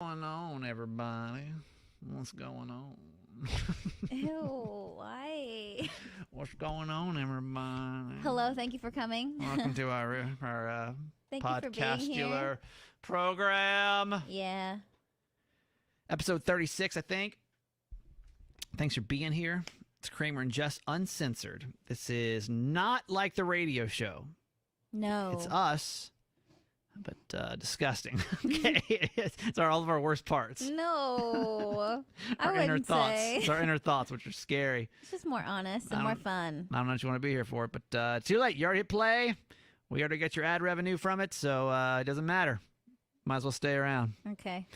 What's going on, everybody? What's going on? Ew, why? What's going on, everybody? Hello, thank you for coming. Welcome to our Thank you for being here. podcastular program. Yeah. Episode 36, I think. Thanks for being here. It's Kramer and Jess Uncensored. This is not like the radio show. No. It's us, but disgusting. Okay, it's all of our worst parts. No. Our I inner wouldn't thoughts. say. It's our inner thoughts, which are scary. It's just more honest and more fun. I don't know if you want to be here for it, but too late. You already hit play. We already get your ad revenue from it, so it doesn't matter. Might as well stay around. Okay.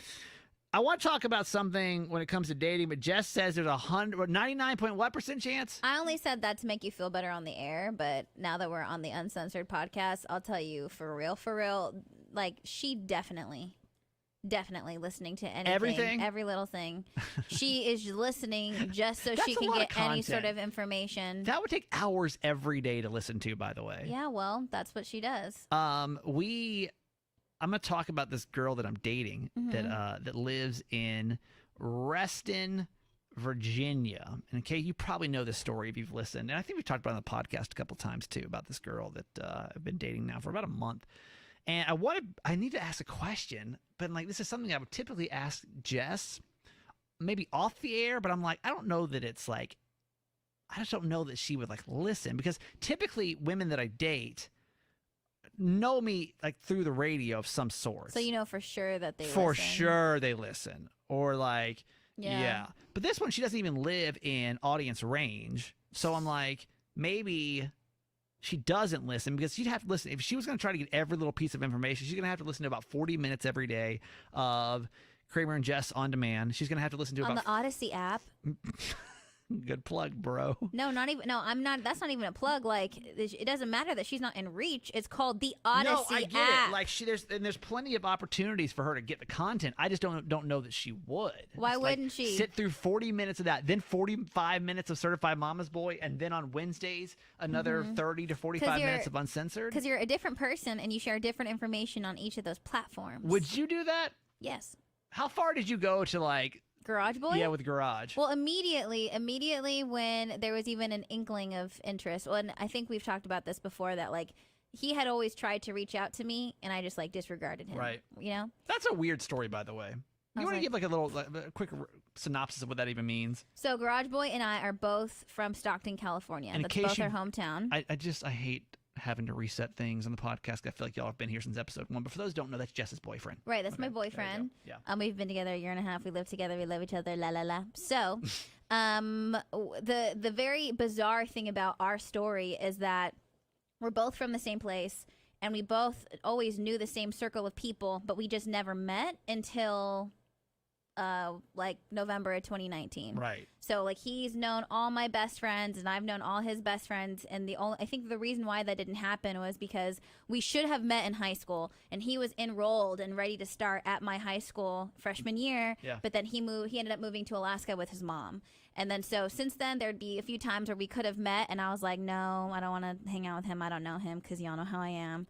I want to talk about something when it comes to dating, but Jess says there's 99% chance. I only said that to make you feel better on the air, but now that we're on the Uncensored podcast, I'll tell you for real, like she definitely listening to anything, Everything? every little thing. She is listening just so That's she a can lot get of any content. sort of information. That would take hours every day to listen to, by the way. Yeah, well, that's what she does. I'm gonna talk about this girl that I'm dating that lives in Reston, Virginia. And okay, you probably know this story if you've listened. And I think we've talked about it on the podcast a couple times too about this girl that I've been dating now for about a month. And I need to ask a question, but like this is something I would typically ask Jess, maybe off the air, but I'm like, I don't know that it's like, I just don't know that she would like listen, because typically women that I date know me like through the radio of some sort. So you know for sure that they For listen. sure they listen. Or like, Yeah. But this one, she doesn't even live in audience range. So I'm like, maybe she doesn't listen, because she'd have to listen. If she was going to try to get every little piece of information, she's going to have to listen to about 40 minutes every day of Kramer and Jess on demand. She's going to have to listen to On about the Odyssey app. Good plug, bro. No, not even. No, I'm not. That's not even a plug. Like, it doesn't matter that she's not in reach. It's called the Odyssey No, I get app. it. Like there's plenty of opportunities for her to get the content. I just don't know that she would. Why It's like, wouldn't she? sit through 40 minutes of that, then 45 minutes of Certified Mama's Boy, and then on Wednesdays another 30 to 45 minutes of Uncensored? Because you're a different person and you share different information on each of those platforms. Would you do that? Yes. How far did you go to like? Garage Boy? Yeah, with Garage. Well, immediately when there was even an inkling of interest. Well, and I think we've talked about this before, that like he had always tried to reach out to me and I just like disregarded him. Right. You know? That's a weird story, by the way. You was want to like- give like a little a quick synopsis of what that even means? So Garage Boy and I are both from Stockton, California. And in That's case both you- our hometown. I hate having to reset things on the podcast. I feel like y'all have been here since episode 1. But for those who don't know, that's Jess's boyfriend. Right, that's my Okay, there you boyfriend. go. Yeah. We've been together a year and a half. We live together. We love each other. La la la. So, the very bizarre thing about our story is that we're both from the same place, and we both always knew the same circle of people, but we just never met until like November of 2019. Right. So like he's known all my best friends and I've known all his best friends, and I think the reason why that didn't happen was because we should have met in high school and he was enrolled and ready to start at my high school freshman year. Yeah. But then he ended up moving to Alaska with his mom. And then so since then there'd be a few times where we could have met and I was like, no, I don't want to hang out with him. I don't know him, because y'all know how I am.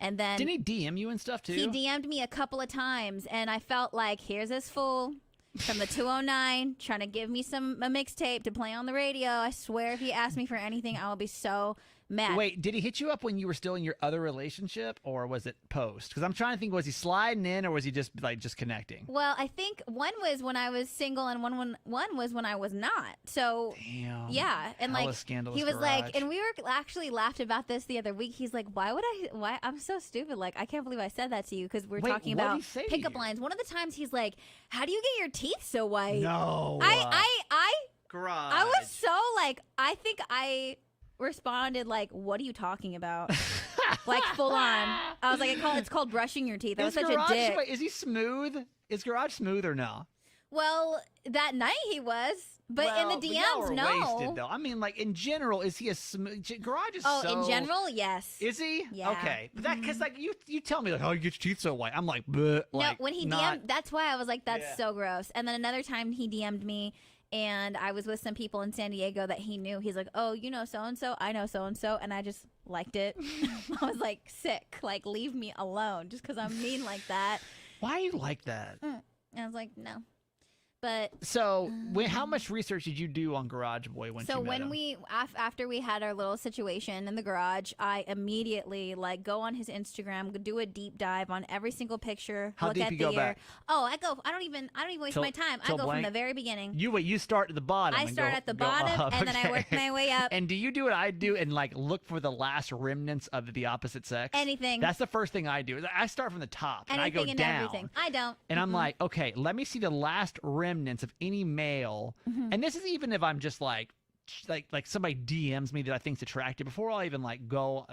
And then Didn't he DM you and stuff too? he DM'd me a couple of times, and I felt like, here's this fool from the 209 trying to give me a mixtape to play on the radio. I swear if he asked me for anything, I will be so mad. Wait, did he hit you up when you were still in your other relationship, or was it post? Because I'm trying to think, was he sliding in, or was he just connecting? Well, I think one was when I was single and one was when I was not. So Damn. yeah, and Hella like scandalous he was garage. like, and we were actually laughed about this the other week. He's like, why I'm so stupid. Like, I can't believe I said that to you, because we're Wait, talking what did about he say to pickup you? lines. One of the times he's like, how do you get your teeth so white? No. I Garage. I was so like, I think I responded like, what are you talking about? Like full on. I was like, it's called brushing your teeth. I was Is such Garage, a dick. Wait, is he smooth? Is Garage smooth or no? Well, that night he was, but in the y'all DMs, were no. wasted, though. I mean, like in general, is he a smooth? Garage is Oh, so. in general, yes. Is he? Yeah. Okay. But that, because like you tell me like, oh, you get your teeth so white. I'm like, bleh, No, like, when he not- DM'd, that's why I was like, that's Yeah. so gross. And then another time he DM'd me, and I was with some people in San Diego that he knew. He's like, oh, you know so-and-so? I know so-and-so. And I just liked it. I was like, sick. Like, leave me alone just because I'm mean like that. Why are you like that? And I was like, no. But So, how much research did you do on Garage Boy when you met him? after we had our little situation in the garage, I immediately like go on his Instagram, do a deep dive on every single picture. How look deep at you the go year. back? Oh, I don't even waste my time. I go from the very beginning. You start at the bottom. I start at the bottom up. and then I work my way up. And do you do what I do and like look for the last remnants of the opposite sex? Anything. That's the first thing I do. Is I start from the top and I go and down. Everything. I don't. And I'm like, okay, let me see the last remnants of any male. And this is even if I'm just like somebody DMs me that I think's attractive before I'll even like go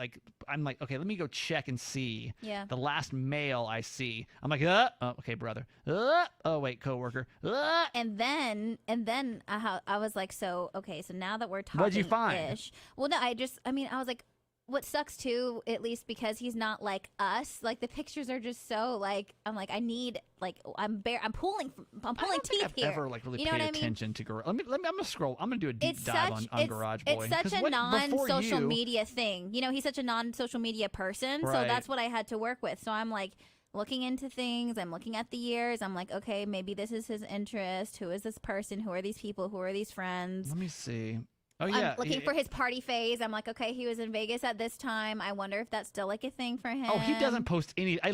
I'm like, okay, let me go check and see the last male I see. I'm like, oh, okay, brother. Oh wait, coworker. And then I was like, so okay, so now that we're talking, what'd you find? Well, no, I was like, what sucks too, at least because he's not like us. Like the pictures are just so like I'm like I need like I'm pulling teeth I've here. ever like really you know paid what I mean? attention to Garage. Let me. I'm gonna scroll. I'm gonna do a deep dive on Garage Boy. It's such a non-social media thing. You know, he's such a non-social media person, so that's what I had to work with. So I'm like looking into things. I'm looking at the years. I'm like, okay, maybe this is his interest. Who is this person? Who are these people? Who are these friends? Let me see. Oh yeah, I'm looking for his party phase. I'm like, okay, he was in Vegas at this time. I wonder if that's still like a thing for him. Oh, he doesn't post any. I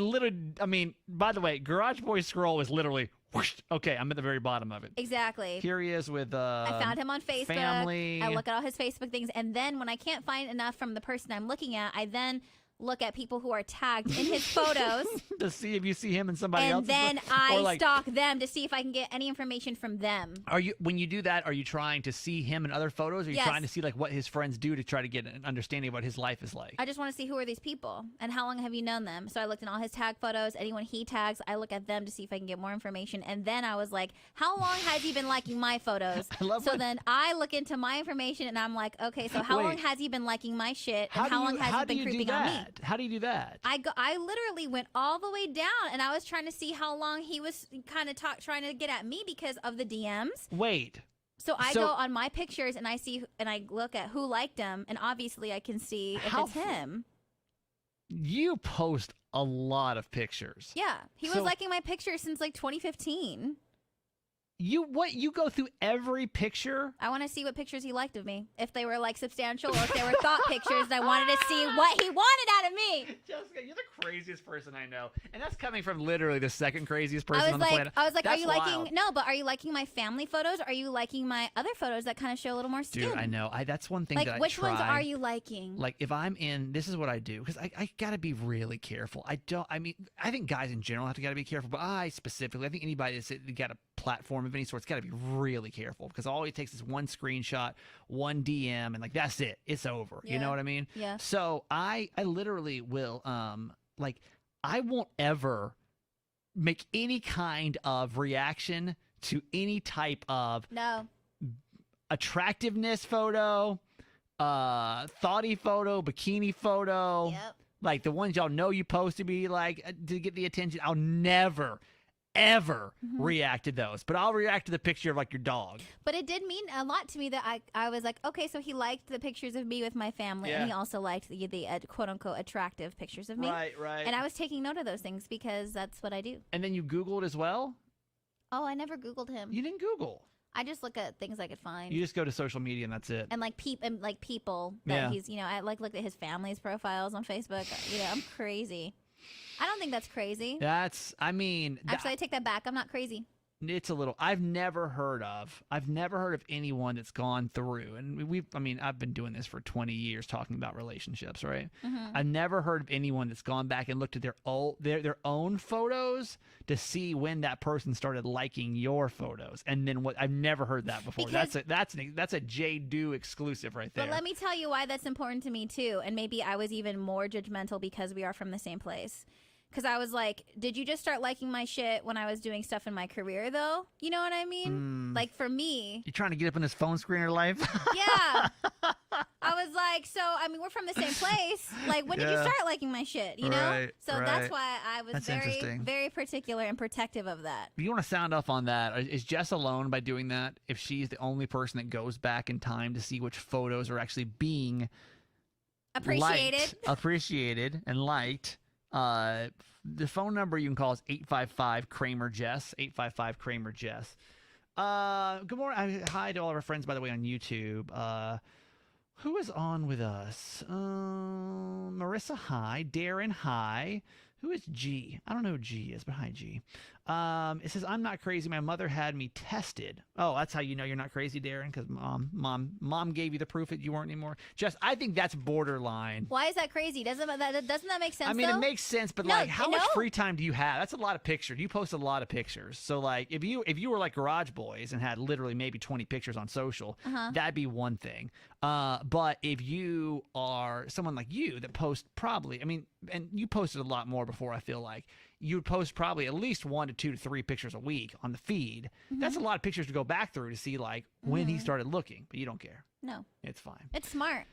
mean, by the way, Garage Boy scroll is literally whoosh. Okay, I'm at the very bottom of it. Exactly. Here he is with I found him on Facebook. Family. I look at all his Facebook things, and then when I can't find enough from the person I'm looking at, I then look at people who are tagged in his photos to see if you see him and somebody else. And then I stalk them to see if I can get any information from them. When you do that, are you trying to see him in other photos? Or are you trying to see like what his friends do to try to get an understanding of what his life is like? I just want to see who are these people and how long have you known them. So I looked in all his tag photos. Anyone he tags, I look at them to see if I can get more information. And then I was like, how long has he been liking my photos? Then I look into my information and I'm like, okay, so how long has he been liking my shit? And how long has he been creeping on me? How do you do that? I literally went all the way down and I was trying to see how long he was kind of trying to get at me because of the DMs. Wait. So I go on my pictures and I see and I look at who liked him and obviously I can see if it's him. You post a lot of pictures. Yeah. He was liking my pictures since like 2015. You go through every picture? I want to see what pictures he liked of me. If they were like substantial or if they were thought pictures, I wanted to see what he wanted out of me. Jessica, you're the craziest person I know. And that's coming from literally the second craziest person on the planet. I was like, that's are you liking are you liking my family photos? Or are you liking my other photos that kind of show a little more skin? Dude, I know. That's one thing like, that I which try. ones are you liking? Like if I'm in, this is what I do because I gotta be really careful. I think guys in general have to gotta be careful, but I specifically, I think anybody that's got a platform of any sort's gotta be really careful because all it takes is one screenshot, one DM, and like that's it. It's over. Yeah. You know what I mean? Yeah. So I literally will like I won't ever make any kind of reaction to any type of attractiveness photo, thoughty photo, bikini photo. Yep. Like the ones y'all know you post to be like to get the attention. I'll never ever react to those, but I'll react to the picture of like your dog. But it did mean a lot to me that I was like, okay, so he liked the pictures of me with my family, and he also liked the quote unquote attractive pictures of me. Right. And I was taking note of those things because that's what I do. And then you Googled as well? Oh, I never Googled him. You didn't Google. I just look at things I could find. You just go to social media and that's it. And like people that he's, I like look at his family's profiles on Facebook. I'm crazy. I don't think that's crazy. Actually, I take that back. I'm not crazy. It's a little. I've never heard of anyone that's gone through, and I've been doing this for 20 years talking about relationships, right? I've never heard of anyone that's gone back and looked at their own photos to see when that person started liking your photos, and then what. I've never heard that before. That's a J Do exclusive right there. But let me tell you why that's important to me too, and maybe I was even more judgmental because we are from the same place. Because I was like, did you just start liking my shit when I was doing stuff in my career, though? You know what I mean? Like, for me. You trying to get up in this phone screener life? Yeah. I was like, we're from the same place. Like, when did you start liking my shit, you know? Right, that's why I was very, interesting. very particular and protective of that. You want to sound off on that? Is Jess alone by doing that? If she's the only person that goes back in time to see which photos are actually being appreciated and liked, The phone number you can call is 855 Kramer Jess. 855 Kramer Jess. Good morning. Hi to all of our friends, by the way, on YouTube. Who is on with us? Marissa, hi. Darren, hi. Who is G? I don't know who G is, but hi, G. It says, I'm not crazy. My mother had me tested. Oh, that's how you know you're not crazy, Darren, because mom gave you the proof that you weren't anymore. Jess, I think that's borderline. Why is that crazy? Doesn't that make sense? I mean, though? It makes sense, but No, like, how much no. free time do you have? That's a lot of pictures. You post a lot of pictures. So like, if you were like Garage Boys and had literally maybe 20 pictures on social, that'd be one thing. But if you are someone like you that posts probably, I mean, and you posted a lot more before, I feel like you would post probably at least 1 to 2 to 3 pictures a week on the feed. That's a lot of pictures to go back through to see like when he started looking, but you don't care. No. It's fine. It's smart.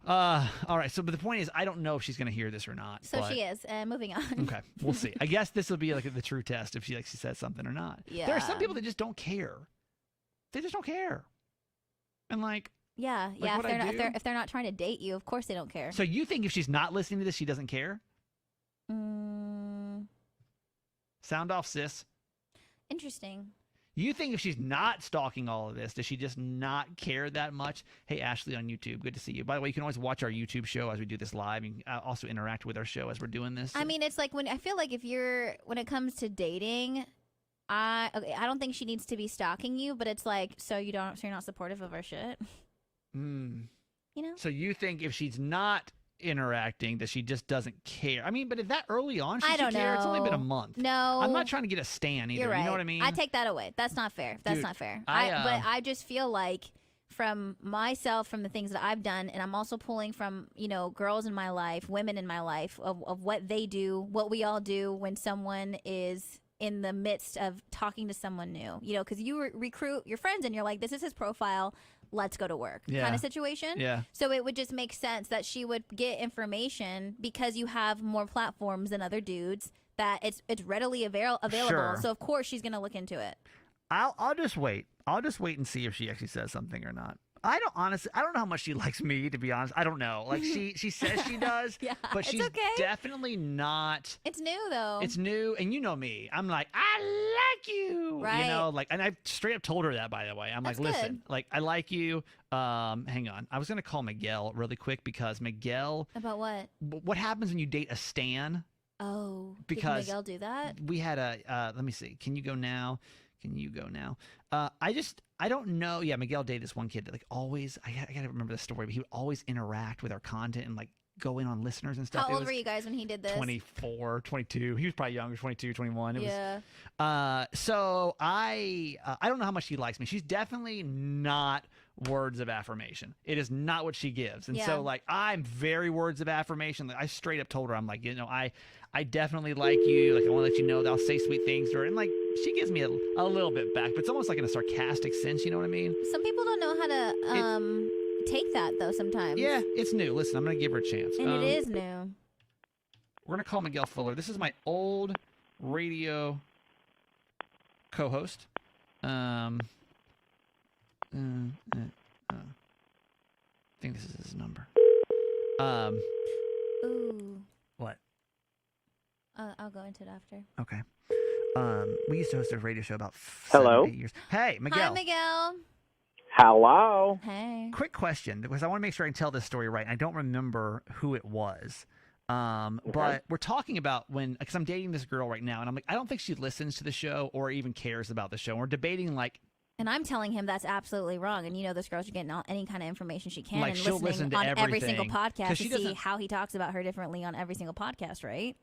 All right. So, but the point is, I don't know if she's going to hear this or not. So she is. Moving on. Okay, we'll see. I guess this will be like the true test if she says something or not. Yeah. There are some people that just don't care. They just don't care. And like, yeah. If they're not trying to date you, of course they don't care. So you think if she's not listening to this, she doesn't care? Sound off, sis. Interesting. You think if she's not stalking all of this, does she just not care that much? Hey, Ashley on YouTube, good to see you. By the way, you can always watch our YouTube show as we do this live. You can also interact with our show as we're doing this. I mean, it's like when I feel like when it comes to dating, I don't think she needs to be stalking you, but it's like, so you're not supportive of our shit. You know? So you think if she's not interacting that she just doesn't care? I mean, but if that early on she should care, it's only been a month. No, I'm not trying to get a stan either. You're right. You know what I mean? I take that away. That's not fair. That's not fair. But I just feel like from myself, from the things that I've done, and I'm also pulling from, girls in my life, women in my life, of what they do, what we all do when someone is in the midst of talking to someone new, because you recruit your friends and you're like, this is his profile, let's go to work kind of situation. Yeah. So it would just make sense that she would get information because you have more platforms than other dudes, that it's readily available. Sure. So of course she's going to look into it. I'll just wait. I'll just wait and see if she actually says something or not. I don't know how much she likes me, to be honest. I don't know. Like she says she does, yeah, but she's definitely not. It's new though. It's new, and you know me. I'm like, I like you. Right. And I straight up told her that, by the way. I'm That's like, listen, good. like I like you. Hang on. I was gonna call Miguel really quick because Miguel. About what? What happens when you date a stan? Oh, because did Miguel do that? We had a. Let me see. Can you go now? I don't know. Yeah, Miguel dated this one kid that like always, I gotta remember the story, but he would always interact with our content and like go in on listeners and stuff. How old were you guys when he did this? 24, 22. He was probably younger, 22, 21. Yeah. So I don't know how much she likes me. She's definitely not words of affirmation. It is not what she gives. And so like, I'm very words of affirmation. Like, I straight up told her, I'm like, I definitely like you. Like, I want to let you know that I'll say sweet things to her. And like, she gives me a little bit back, but it's almost like in a sarcastic sense. You know what I mean? Some people don't know how to take that though sometimes. Yeah, it's new. Listen, I'm going to give her a chance. And it is new. We're going to call Miguel Fuller. This is my old radio co-host. I think this is his number. Ooh. What? I'll go into it after. Okay. We used to host a radio show about 7 8 years. Hey, Miguel. Hi, Miguel. Hello. Hey. Quick question, because I want to make sure I can tell this story right. And I don't remember who it was. But we're talking about because I'm dating this girl right now, and I'm like, I don't think she listens to the show or even cares about the show. And we're debating like. And I'm telling him that's absolutely wrong. And this girl should get any kind of information she can, Like, and she'll listen to on every everything. single podcast to she see how he talks about her differently on every single podcast, right?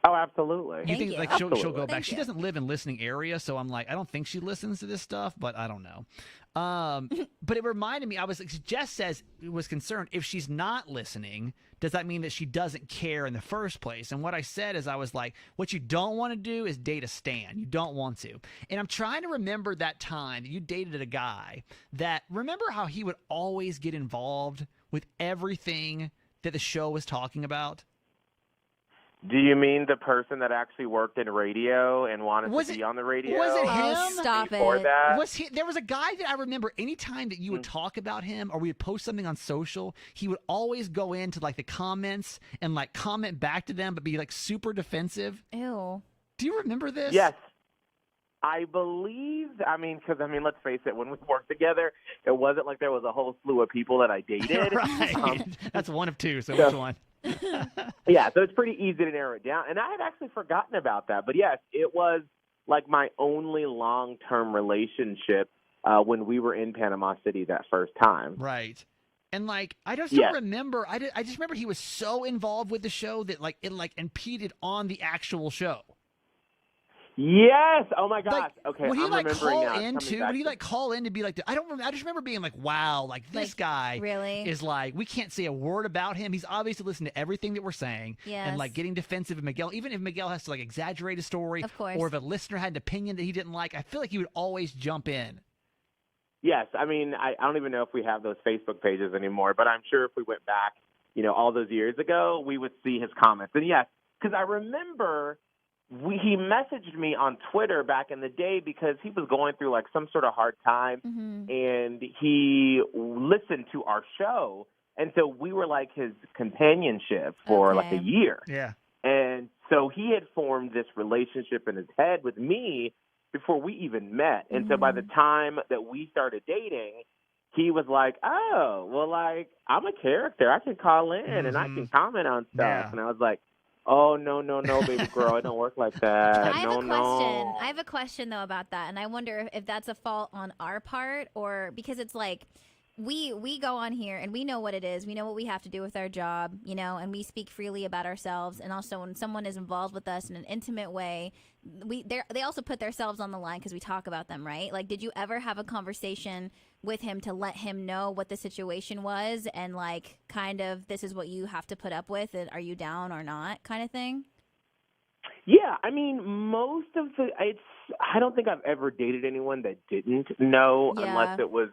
Oh, absolutely. You think you. like she'll go back? Thank She you. doesn't live in listening area, so I'm like, I don't think she listens to this stuff, but I don't know. But it reminded me, I was like, Jess was concerned if she's not listening, does that mean that she doesn't care in the first place? And what I said is, I was like, what you don't want to do is date a stan. You don't want to. And I'm trying to remember that time that you dated a guy that, remember how he would always get involved with everything that the show was talking about? Do you mean the person that actually worked in radio and wanted to be on the radio? Was it him? Oh, stop Before it. that? There was a guy that I remember anytime that you would talk about him or we would post something on social, he would always go into like the comments and like comment back to them but be like super defensive. Ew. Do you remember this? Yes. I believe, because let's face it, when we worked together, it wasn't like there was a whole slew of people that I dated. Right. That's one of two, so which one? Yeah, so it's pretty easy to narrow it down. And I had actually forgotten about that. But yes, it was like my only long-term relationship when we were in Panama City that first time. Right. And like I just don't remember. I just remember he was so involved with the show that like it like impeded on the actual show. Yes. Oh my gosh. Like, okay. Would he I'm like remembering call now. in too? Would he like call in to be like? I don't remember. I just remember being like, wow, like this Like, guy really? is like we can't say a word about him. He's obviously listening to everything that we're saying and like Yes. getting defensive of Miguel. Even if Miguel has to like exaggerate a story, Of course. or if a listener had an opinion that he didn't like, I feel like he would always jump in. Yes. I don't even know if we have those Facebook pages anymore, but I'm sure if we went back, all those years ago, we would see his comments. And yes, because I remember he messaged me on Twitter back in the day because he was going through like some sort of hard time, and he listened to our show, and so we were like his companionship for like a year. Yeah. And so he had formed this relationship in his head with me before we even met. And so by the time that we started dating, he was like, oh, well, like, I'm a character. I can call in and I can comment on stuff. Yeah. And I was like, oh, no, baby girl. It don't work like that. I have a question. No. I have a question, though, about that. And I wonder if that's a fault on our part or because it's like we go on here and we know what it is. We know what we have to do with our job, and we speak freely about ourselves. And also when someone is involved with us in an intimate way, they also put themselves on the line because we talk about them, right? Like, did you ever have a conversation with him to let him know what the situation was and like kind of this is what you have to put up with and are you down or not kind of thing? Yeah, most of I don't think I've ever dated anyone that didn't know unless it was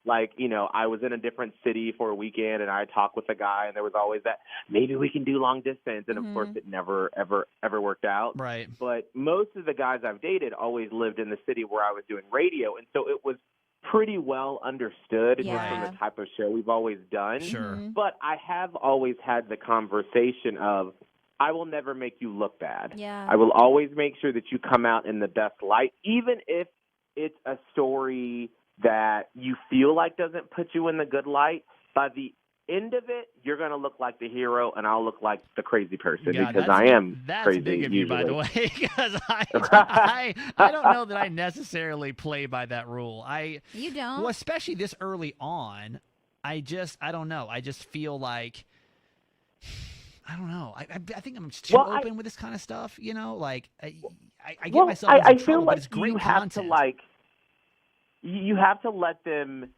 like, I was in a different city for a weekend and I talked with a guy and there was always that maybe we can do long distance. And of course it never, ever worked out. Right. But most of the guys I've dated always lived in the city where I was doing radio. And so it was pretty well understood just from the type of show we've always done. Sure. But I have always had the conversation of, I will never make you look bad. Yeah. I will always make sure that you come out in the best light, even if it's a story that you feel like doesn't put you in the good light. By the end of it, you're going to look like the hero, and I'll look like the crazy person because I am that's crazy. Big of you, usually. by the way, because I don't know that I necessarily play by that rule. You don't? Well, especially this early on, I don't know. I just feel like I don't know. I think I'm too open with this kind of stuff. Like I get myself into trouble, feel but like it's great you have content. to you have to let them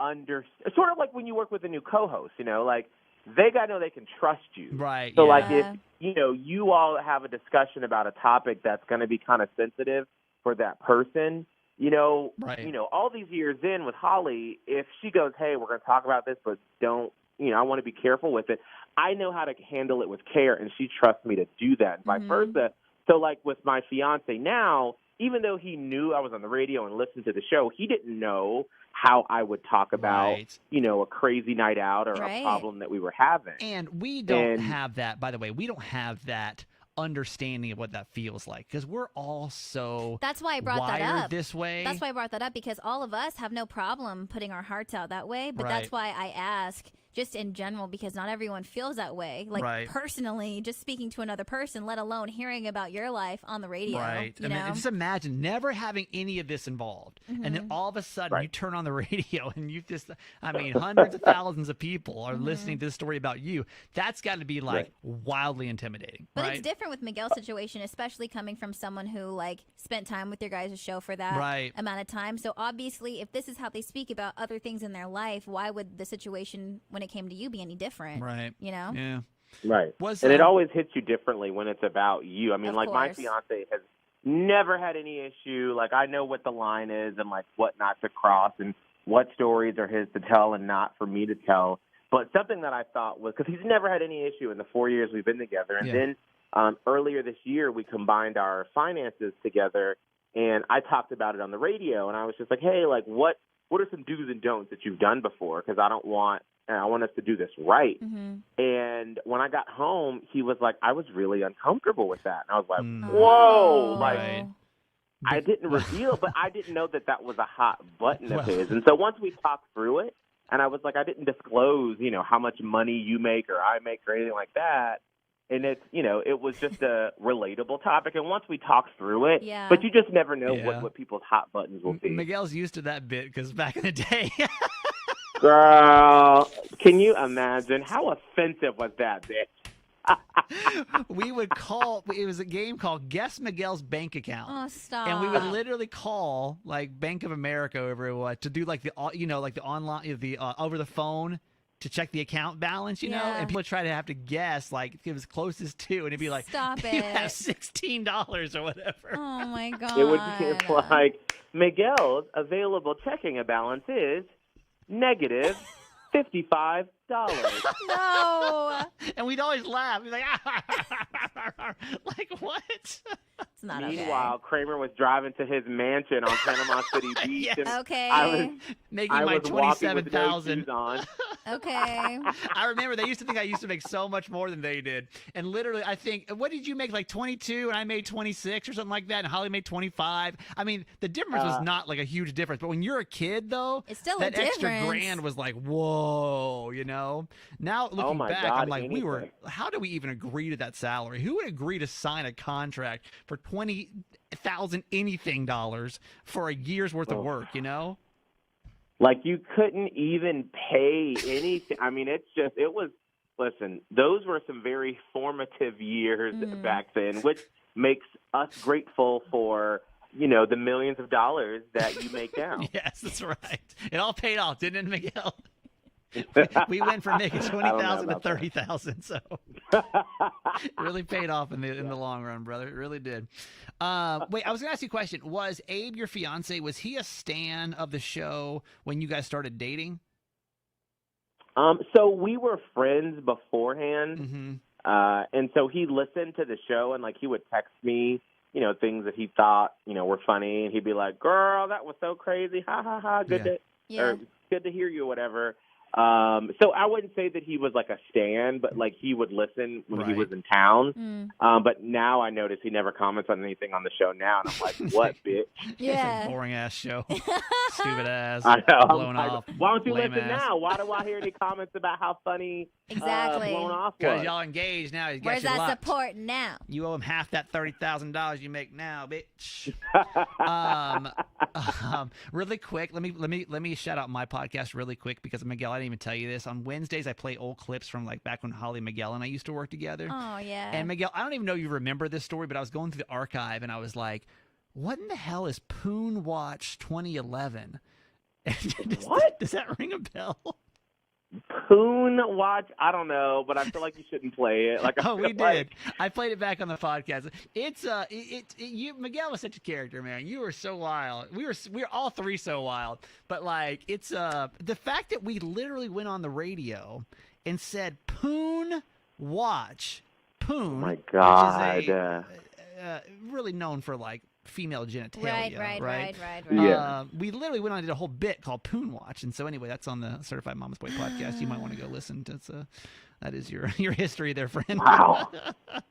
understand. Sort of like when you work with a new co-host, like they got to know they can trust you. Right. So yeah. like if you all have a discussion about a topic that's going to be kind of sensitive for that person, Right. all these years in with Holly, if she goes, hey, we're going to talk about this, but don't, I want to be careful with it. I know how to handle it with care, and she trusts me to do that, and vice versa. So like with my fiance now, even though he knew I was on the radio and listened to the show, he didn't know how I would talk about, a crazy night out or a problem that we were having. And we don't have that, by the way. We don't have that understanding of what that feels like because we're all so that's why I brought that wired up this way. That's why I brought that up because all of us have no problem putting our hearts out that way. But that's why I ask just in general because not everyone feels that way. Like personally, just speaking to another person, let alone hearing about your life on the radio. Right. You know? Just imagine never having any of this involved. And then all of a sudden you turn on the radio and you just, hundreds of thousands of people are listening to this story about you. That's got to be like wildly intimidating. But it's different with Miguel's situation, especially coming from someone who like spent time with your guys' show for that amount of time. So obviously, if this is how they speak about other things in their life, why would the situation when it came to you be any different? Right. Yeah. Right. And it always hits you differently when it's about you. My fiance has never had any issue. Like, I know what the line is and like what not to cross and what stories are his to tell and not for me to tell. But something that I thought was, because he's never had any issue in the 4 years we've been together. And then earlier this year, we combined our finances together, and I talked about it on the radio, and I was just like, hey, like, what are some do's and don'ts that you've done before? Because I want us to do this right. Mm-hmm. And when I got home, he was like, I was really uncomfortable with that. And I was like, Mm. whoa, Oh. like, Right. I didn't reveal, but I didn't know that was a hot button of Well. his. And so once we talked through it, and I was like, I didn't disclose, how much money you make or I make or anything like that. And it's, it was just a relatable topic. And once we talked through it, Yeah. but you just never know Yeah. what people's hot buttons will be. Miguel's used to that bit because back in the day. Girl, can you imagine how offensive was that bitch? We would call. It was a game called Guess Miguel's Bank Account. Oh, stop. And we would literally call like Bank of America over what to do like the like the online over the phone to check the account balance, know, Yeah. and people would try to have to guess like it was closest to, and it'd be like, Stop you it. have $16 or whatever. Oh my god. It would be like, Miguel's available checking balance is negative $55. No. And we'd always laugh. We'd be like what? It's not okay. Meanwhile, Kramer was driving to his mansion on Panama City Beach. Yes. And Okay. Making I my was walking with no 27,000. shoes on. Okay. I remember they used to think I used to make so much more than they did. And literally, I think, what did you make, like 22 and I made 26 or something like that, and Holly made 25? I mean, the difference was not like a huge difference. But when you're a kid, though, It's still that a extra difference. grand was like, whoa, Now, looking my back, God, I'm like, anything. how do we even agree to that salary? Who would agree to sign a contract for $20,000 anything for a year's worth of work, Like, you couldn't even pay anything. I mean, listen, those were some very formative years back then, which makes us grateful for, the millions of dollars that you make now. Yes, that's right. It all paid off, didn't it, Miguel? We went from making 20,000 to about that. 30,000, so it really paid off in the long run, brother. It really did. Wait, I was gonna ask you a question. Was Abe, your fiance, was he a stan of the show when you guys started dating? So we were friends beforehand, Mm-hmm. and so he listened to the show, and like he would text me, things that he thought, were funny, and he'd be like, "Girl, that was so crazy, ha ha ha, Yeah. good to hear you," or whatever. So I wouldn't say that he was like a stan, but like he would listen when he Right. was in town. Mm. But now I notice he never comments on anything on the show now, and I'm like, "What, bitch?" Yeah. Boring ass show. Stupid ass. I know. Blown I'm like, off. why don't you lame listen ass. now? Why do I hear any comments about how funny Exactly. blown off Because was? y'all engaged now. You got Where's you that locked. support now? You owe him half that $30,000 you make now, bitch. Really quick, let me shout out my podcast really quick because Miguel, I didn't even tell you this. On Wednesdays, I play old clips from like back when Holly, Miguel, and I used to work together. Oh yeah. And Miguel, I don't even know if you remember this story, but I was going through the archive and I was like, "What in the hell is Poon Watch 2011?" Does that ring a bell? Poon Watch? I don't know, but I feel like you shouldn't play it. Like, I Oh, we feel like- did. I played it back on the podcast. It's you Miguel was such a character, man. You were so wild. We were all three so wild. But like it's the fact that we literally went on the radio and said Poon Watch. Poon. Oh my Which God. is really known for like female genitalia, Right. Yeah. We literally went on and did a whole bit called Poon Watch, and so anyway, that's on the Certified Mama's Boy podcast. You might want to go listen. That is your history there, friend. Wow.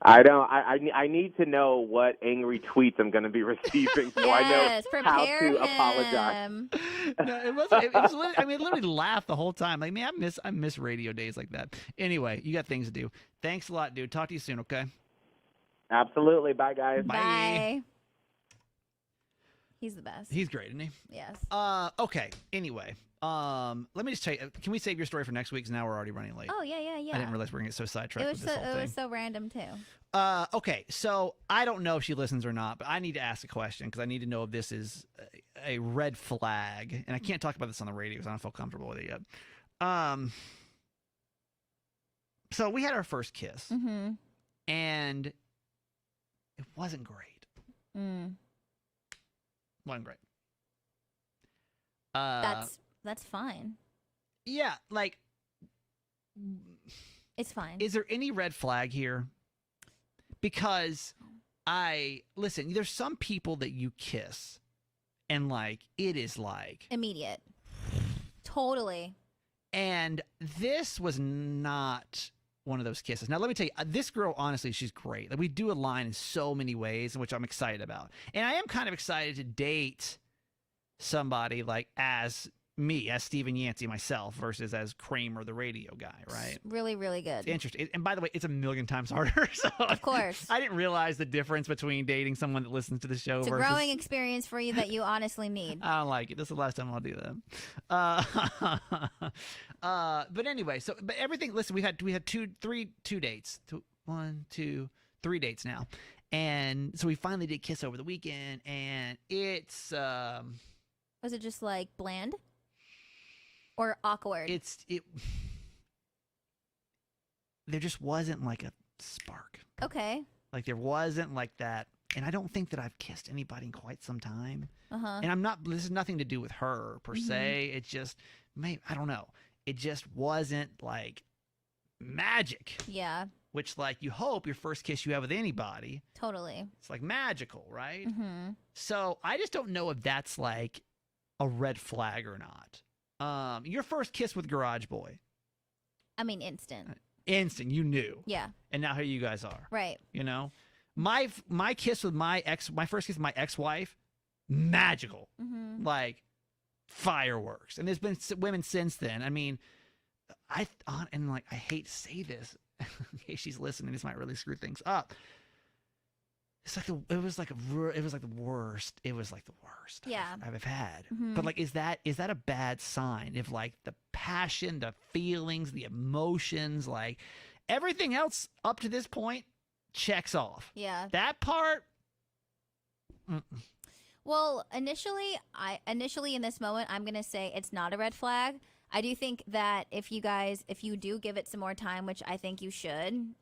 I need to know what angry tweets I'm going to be receiving so Yes, I know how prepare to apologize. him. No, it was literally, I mean, literally laughed the whole time. Like, man, I miss radio days like that. Anyway, you got things to do. Thanks a lot, dude. Talk to you soon, okay? Absolutely. Bye, guys. Bye. He's the best. He's great, isn't he? Yes. Okay. Anyway, let me just tell you. Can we save your story for next week? Because now we're already running late. Oh yeah. I didn't realize we were going to get so sidetracked It with was this so whole it thing. was so random too. Okay, so I don't know if she listens or not, but I need to ask a question because I need to know if this is a red flag, and I can't talk about this on the radio because I don't feel comfortable with it yet. So we had our first kiss, Mm-hmm. and it wasn't great. Mm. Wasn't great. That's fine. Yeah, like, It's fine. is there any red flag here? because listen, there's some people that you kiss and like it is like Immediate. Totally. and this was not one of those kisses. Now let me tell you, this girl, honestly, she's great. Like we do align in so many ways, which I'm excited about. And I am kind of excited to date somebody like as me, as Stephen Yancey myself, versus as Kramer, the radio guy, right? Really, really good. Interesting. And by the way, it's a million times harder. So Of course. I didn't realize the difference between dating someone that listens to the show It's a versus growing experience for you that you honestly need. I don't like it. This is the last time I'll do that. But anyway, but everything. Listen, we had two dates. One, two, 3 dates now, and so we finally did kiss over the weekend, and it's Was it just like bland or awkward? There just wasn't like a spark. Okay. Like there wasn't like that, and I don't think that I've kissed anybody in quite some time. Uh-huh. And this is nothing to do with her per se. It just, I don't know. It just wasn't like magic. Yeah. Which like you hope your first kiss you have with anybody, Totally. it's like magical, right? Mm-hmm. So I just don't know if that's like a red flag or not. Your first kiss with Garage Boy, I mean, instant. instant, you knew. Yeah. And now here you guys are. Right. You know, my kiss with my first kiss with my ex-wife, magical, Mm-hmm. like fireworks. And there's been women since then. I mean, I hate to say this in case she's listening. This might really screw things up. It's like it was like the worst. It was like the worst Yeah. I've had. Mhm. But like, is that a bad sign? If like the passion, the feelings, the emotions, like everything else up to this point checks off. Yeah. That part, Well, initially in this moment, I'm going to say it's not a red flag. I do think that if you do give it some more time, which I think you should,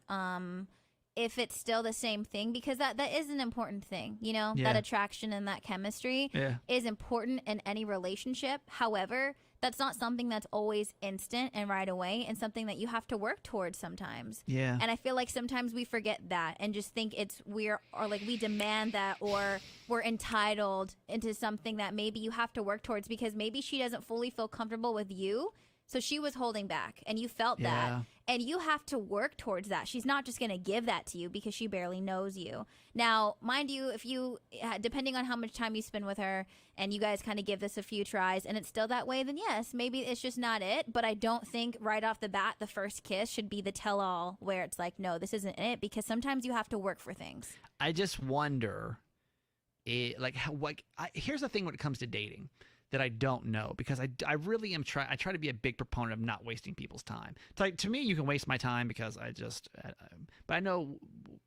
if it's still the same thing, because that is an important thing, you know, Yeah. that attraction and that chemistry yeah, is important in any relationship. However, that's not something that's always instant and right away, and something that you have to work towards sometimes. yeah, And I feel like sometimes we forget that and just think we demand that, or we're entitled into something that maybe you have to work towards, because maybe she doesn't fully feel comfortable with you. So she was holding back, and you felt Yeah. that. And you have to work towards that. She's not just going to give that to you because she barely knows you. Now, mind you, if you, depending on how much time you spend with her and you guys kind of give this a few tries and it's still that way, then yes, maybe it's just not it. But I don't think right off the bat, the first kiss should be the tell-all where it's like, no, this isn't it, because sometimes you have to work for things. I just wonder, here's the thing when it comes to dating that I don't know, because I really am I try to be a big proponent of not wasting people's time. It's like, to me, you can waste my time because but I know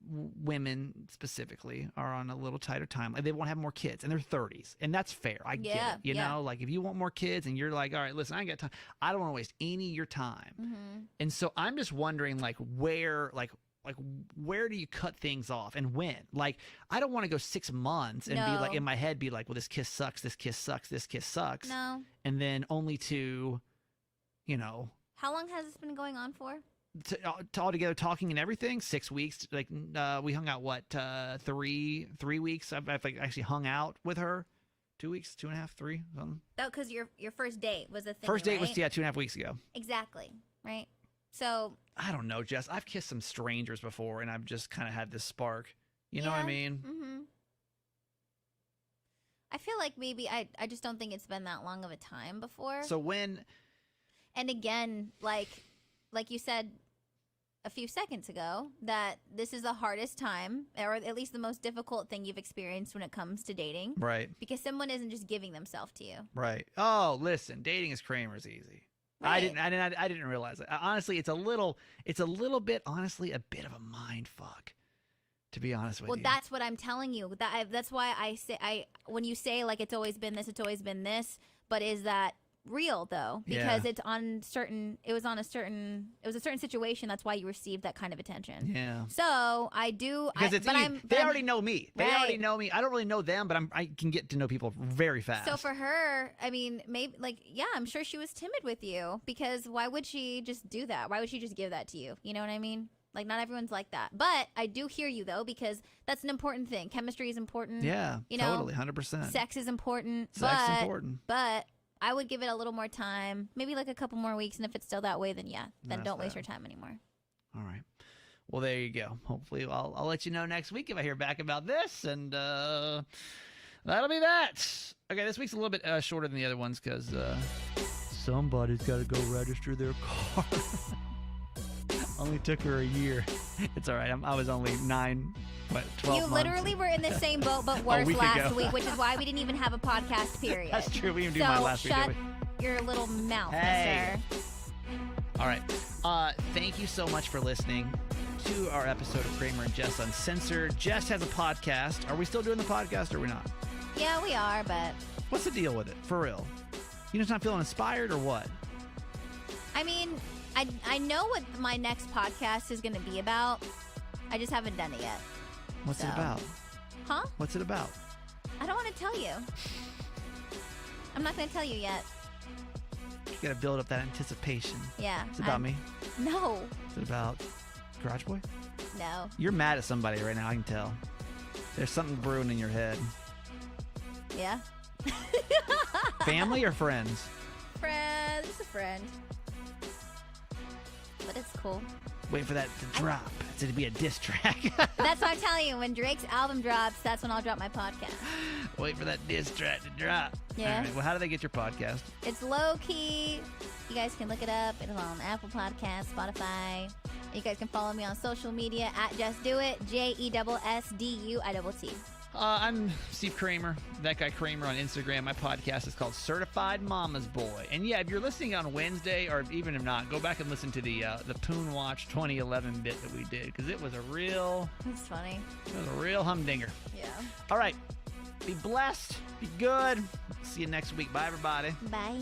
women specifically are on a little tighter time. Like, they want to have more kids and they're 30s, and that's fair. I get Yeah, it. You yeah. know, like if you want more kids and you're like, all right, listen, I ain't got time. I don't want to waste any of your time. Mm-hmm. And so I'm just wondering, where do you cut things off and when? Like, I don't want to go 6 months and be like, No. in my head, be like, well, this kiss sucks, this kiss sucks, this kiss sucks. No. And then only to, How long has this been going on for? to all together talking and everything, 6 weeks. Like, we hung out, 3 weeks? I've like actually hung out with her. 2 weeks, 2.5, 3, something. Oh, because your first date was a thing, First date was, right? 2.5 weeks ago. Exactly, right? So I don't know, Jess. I've kissed some strangers before, and I've just kind of had this spark. You know what I mean? Mm-hmm. I feel like maybe I just don't think it's been that long of a time before. So when... And again, like you said a few seconds ago, that this is the hardest time, or at least the most difficult thing you've experienced when it comes to dating, Right. because someone isn't just giving themselves to you. Right. Oh, listen, dating is Kramer's easy. Right. I didn't realize it. Honestly, it's a little bit, honestly, a bit of a mind fuck, to be honest with Well, you. that's what I'm telling you. That's why I say when you say like it's always been this, but is that real though? Because Yeah. it was a certain situation. That's why you received that kind of attention. Yeah. So I do, Because it's easy. They already know me. They already Right. know me. I don't really know them, but I can get to know people very fast. So for her, I mean, maybe I'm sure she was timid with you, because why would she just do that? Why would she just give that to you? You know what I mean? Like, not everyone's like that. But I do hear you, though, because that's an important thing. Chemistry is important. Yeah, you know, totally, 100%. Sex is important. Sex is important. But I would give it a little more time, maybe like a couple more weeks. And if it's still that way, then That's don't waste fair. your time anymore. All right. Well, there you go. Hopefully, I'll let you know next week if I hear back about this, and that'll be that. Okay, this week's a little bit shorter than the other ones because somebody's got to go register their car. Only took her a year. It's all right. I was only 12 You months. literally were in the same boat, but worse week last ago. week, which is why we didn't even have a podcast period. That's true. We didn't do So mine last week, did shut we? your little mouth, Hey. mister. All right. Thank you so much for listening to our episode of Kramer and Jess Uncensored. Jess has a podcast. Are we still doing the podcast or are we not? Yeah, we are, but What's the deal with it? For real? You just not feeling inspired or what? I mean, I know what my next podcast is going to be about. I just haven't done it yet. What's it So. about? Huh? What's it about? I don't want to tell you. I'm not going to tell you yet. You gotta build up that anticipation. Yeah. It's about me. No. Is it about Garage Boy? No. You're mad at somebody right now, I can tell. There's something brewing in your head. Yeah. Family or friends? Friend. Just a friend. But it's cool. Wait for that to drop. It's gonna be a diss track. That's what I'm telling you. When Drake's album drops, that's when I'll drop my podcast. Wait for that diss track to drop. Yeah. All right, well, how do they get your podcast? It's Lowkey. You guys can look it up. It's on Apple Podcasts, Spotify. You guys can follow me on social media at Just Do It, JESSDUITT. I'm Steve Kramer, that guy Kramer on Instagram. My podcast is called Certified Mama's Boy. And yeah, if you're listening on Wednesday, or even if not, go back and listen to the Poon Watch 2011 bit that we did, because it was a real humdinger. Yeah. All right, be blessed, be good. See you next week. Bye, everybody. Bye.